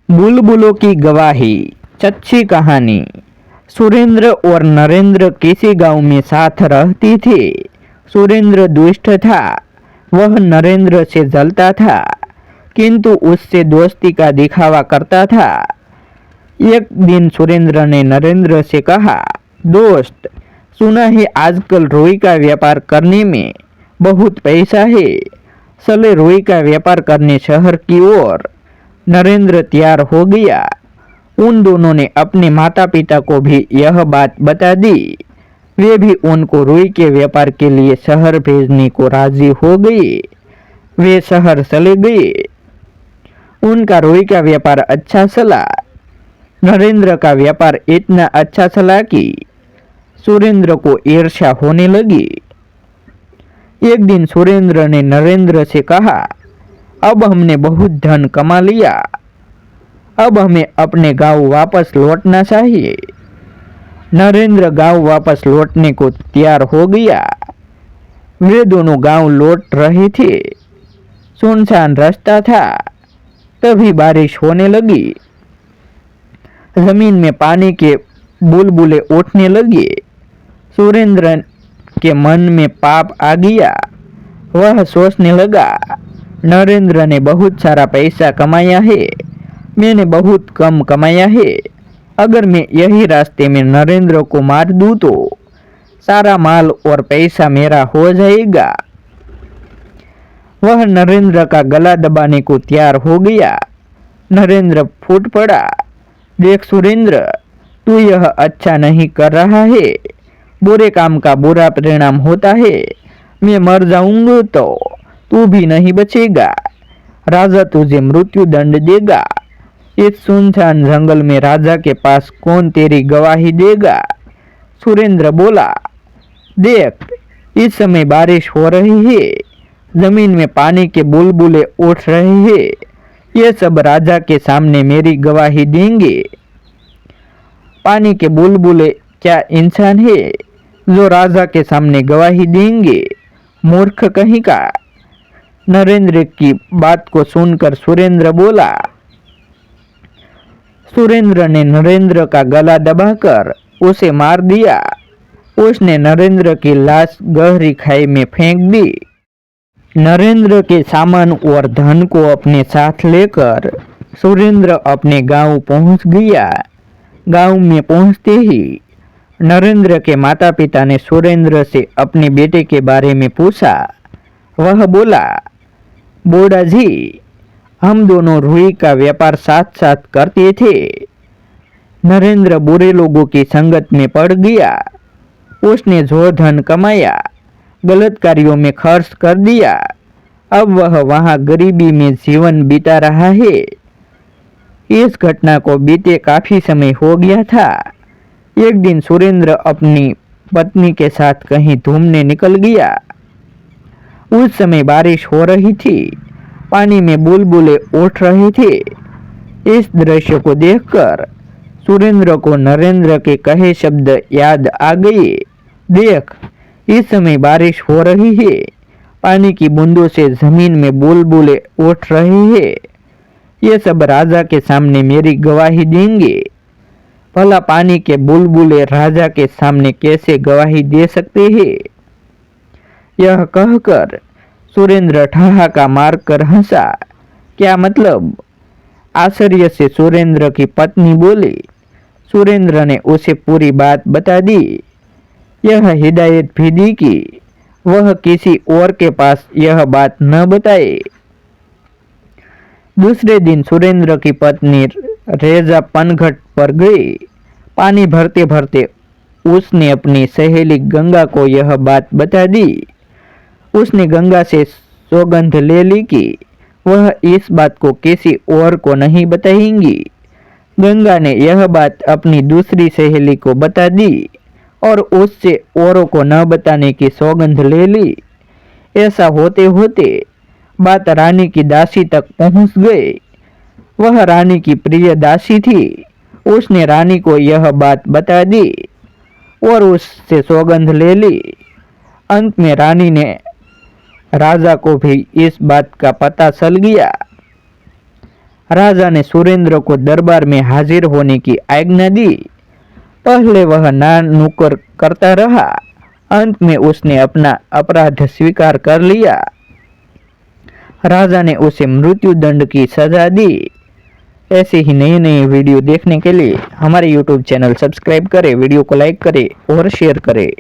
बुलबुलों की गवाही। सच्ची कहानी। सुरेंद्र और नरेंद्र किसी गांव में साथ रहती थी। सुरेंद्र दुष्ट था। वह नरेंद्र से जलता था, किंतु उससे दोस्ती का दिखावा करता था। एक दिन सुरेंद्र ने नरेंद्र से कहा, दोस्त, सुना है आजकल रुई का व्यापार करने में बहुत पैसा है। चले रुई का व्यापार करने शहर की ओर। नरेंद्र तैयार हो गया। उन दोनों ने अपने माता पिता को भी यह बात बता दी। वे भी उनको रुई के व्यापार के लिए शहर भेजने को राजी हो गए। वे शहर चले गए। उनका रुई का व्यापार अच्छा चला। नरेंद्र का व्यापार इतना अच्छा चला कि सुरेंद्र को ईर्ष्या होने लगी। एक दिन सुरेंद्र ने नरेंद्र से कहा, अब हमने बहुत धन कमा लिया। अब हमें अपने गांव वापस लौटना चाहिए। नरेंद्र गांव वापस लौटने को तैयार हो गया। वे दोनों गांव लौट रहे थे। सुनसान रास्ता था। तभी बारिश होने लगी। जमीन में पानी के बुलबुले उठने लगे। सुरेंद्र के मन में पाप आ गया। वह सोचने लगा, नरेंद्र ने बहुत सारा पैसा कमाया है, मैंने बहुत कम कमाया है। अगर मैं यही रास्ते में नरेंद्र को मार दूं तो सारा माल और पैसा मेरा हो जाएगा। वह नरेंद्र का गला दबाने को तैयार हो गया। नरेंद्र फूट पड़ा, देख सुरेंद्र, तू यह अच्छा नहीं कर रहा है। बुरे काम का बुरा परिणाम होता है। मैं मर जाऊंगा तो तू भी नहीं बचेगा। राजा तुझे मृत्यु दंड देगा। इस सुनसान जंगल में राजा के पास कौन तेरी गवाही देगा? सुरेंद्र बोला, देख, इस समय बारिश हो रही है। जमीन में पानी के बुलबुले उठ रहे हैं। ये सब राजा के सामने मेरी गवाही देंगे। पानी के बुलबुले क्या इंसान है जो राजा के सामने गवाही देंगे? मूर्ख कहीं का। नरेंद्र की बात को सुनकर सुरेंद्र बोला। सुरेंद्र ने नरेंद्र का गला दबाकर उसे मार दिया। उसने नरेंद्र की लाश गहरी खाई में फेंक दी। नरेंद्र के सामान और धन को अपने साथ लेकर सुरेंद्र अपने गांव पहुंच गया। गांव में पहुंचते ही नरेंद्र के माता पिता ने सुरेंद्र से अपने बेटे के बारे में पूछा। वह बोला, बूढ़ा जी, हम दोनों रुई का व्यापार साथ साथ करते थे। नरेंद्र बुरे लोगों की संगत में पड़ गया। उसने जो धन कमाया गलत कार्यों में खर्च कर दिया। अब वह वहां गरीबी में जीवन बिता रहा है। इस घटना को बीते काफी समय हो गया था। एक दिन सुरेंद्र अपनी पत्नी के साथ कहीं घूमने निकल गया। उस समय बारिश हो रही थी। पानी में बुलबुले उठ रहे थे। इस दृश्य को देखकर सुरेंद्र को नरेंद्र के कहे शब्द याद आ गए। देख, इस समय बारिश हो रही है। पानी की बूंदों से जमीन में बुलबुले उठ रहे हैं। ये सब राजा के सामने मेरी गवाही देंगे। भला पानी के बुलबुले राजा के सामने कैसे गवाही दे सकते हैं? यह कहकर सुरेंद्र ठहाका मारकर हंसा। क्या मतलब? आश्चर्य से सुरेंद्र की पत्नी बोली। सुरेंद्र ने उसे पूरी बात बता दी। यह हिदायत भी दी कि वह किसी और के पास यह बात न बताए। दूसरे दिन सुरेंद्र की पत्नी रेजा पनघट पर गई। पानी भरते भरते उसने अपनी सहेली गंगा को यह बात बता दी। उसने गंगा से सौगंध ले ली कि वह इस बात को किसी और को नहीं बताएंगी। गंगा ने यह बात अपनी दूसरी सहेली को बता दी और उससे औरों को न बताने की सौगंध ले ली। ऐसा होते होते बात रानी की दासी तक पहुंच गई। वह रानी की प्रिय दासी थी। उसने रानी को यह बात बता दी और उससे सौगंध ले ली। अंत में रानी ने राजा को भी इस बात का पता चल गया। राजा ने सुरेंद्र को दरबार में हाजिर होने की आज्ञा दी। पहले वह ना नुकर करता रहा, अंत में उसने अपना अपराध स्वीकार कर लिया। राजा ने उसे मृत्यु दंड की सजा दी। ऐसे ही नए नए वीडियो देखने के लिए हमारे YouTube चैनल सब्सक्राइब करें, वीडियो को लाइक करें और शेयर करें।